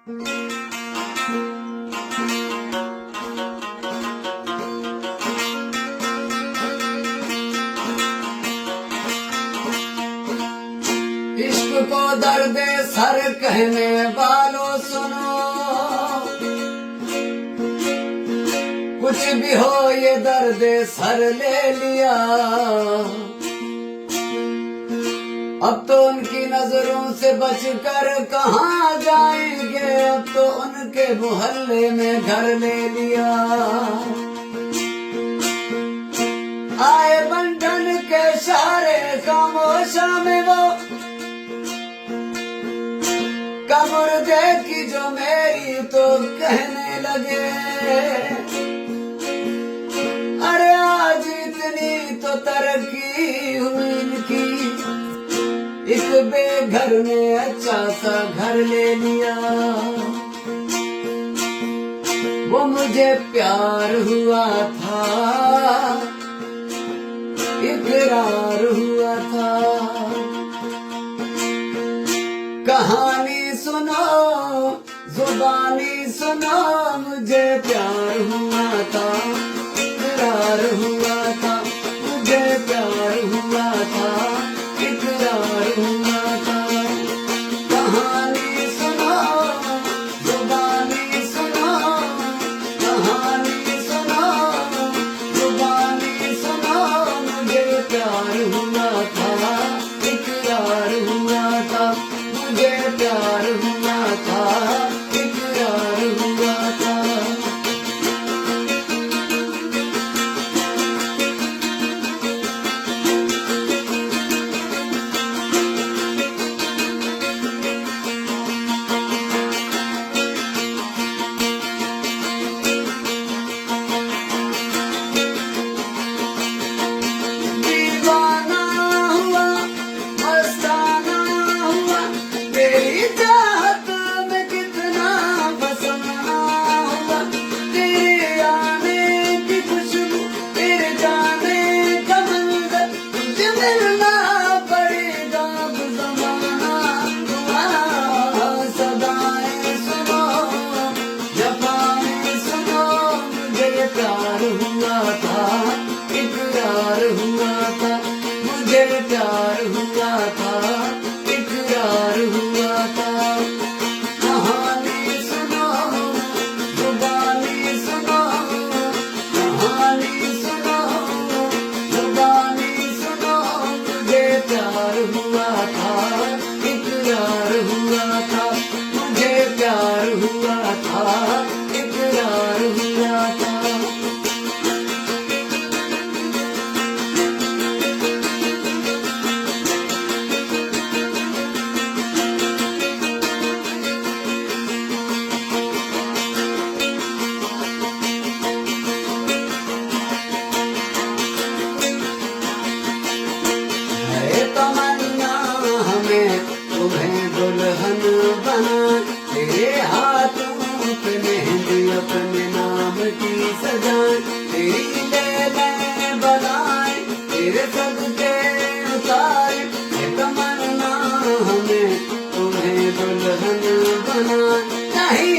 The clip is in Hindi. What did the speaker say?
इश्क को दर्द सर कहने वालों सुनो, कुछ भी हो ये दर्द सर ले लिया। अब तो उनकी नजरों से बचकर कहाँ जाएंगे, अब तो उनके मोहल्ले में घर ले लिया। आए बंधन के सारे खामोशा में वो कब्र देखी जो मेरी तो कहने लगे, अरे आज इतनी तो तरक्की हुई इनकी, एक बेघर ने अच्छा सा घर ले लिया। वो मुझे प्यार हुआ था, इकरार हुआ था। कहानी सुनो, जुबानी सुनो, मुझे प्यार हुआ था, इकरार हुआ था। मुझे प्यार हुआ था, इकरार हुआ था। कहानी सुनो, जुबानी सुनो, कहानी सुनो, जुबानी सुनो, मुझे प्यार हुआ था, इकरार हुआ था। मुझे प्यार हुआ था, इकरार हुआ था। दीवाना हुआ, मस्ताना हुआ, तेरी चाहत में कितना फसाना हुआ। तेरे आने की खुशबू, तेरे जाने का मंजर, तुझे मिलना पड़ेगा अब ज़माना हुआ। सदाएं सुनो, जफ़ाएं सुनो, मुझे प्यार हुआ था, इकरार हुआ था। मुझे प्यार हुआ था, इकरार हुआ था। कहानी सुनो, जुबानी सुनो, कहानी सुनो, जुबानी सुनो, मुझे प्यार हुआ था, इकरार हुआ था। मुझे प्यार हुआ था, इकरार हुआ था। है तमन्ना हमें तुम्हें दुल्हन बना, तेरे हाथों पे मेहंदी अपने नाम की सजाए, तेरी लेलें बनाए, तेरे सदके उतारे। है तमन्ना हमें तुम्हें दुल्हन बना, नहीं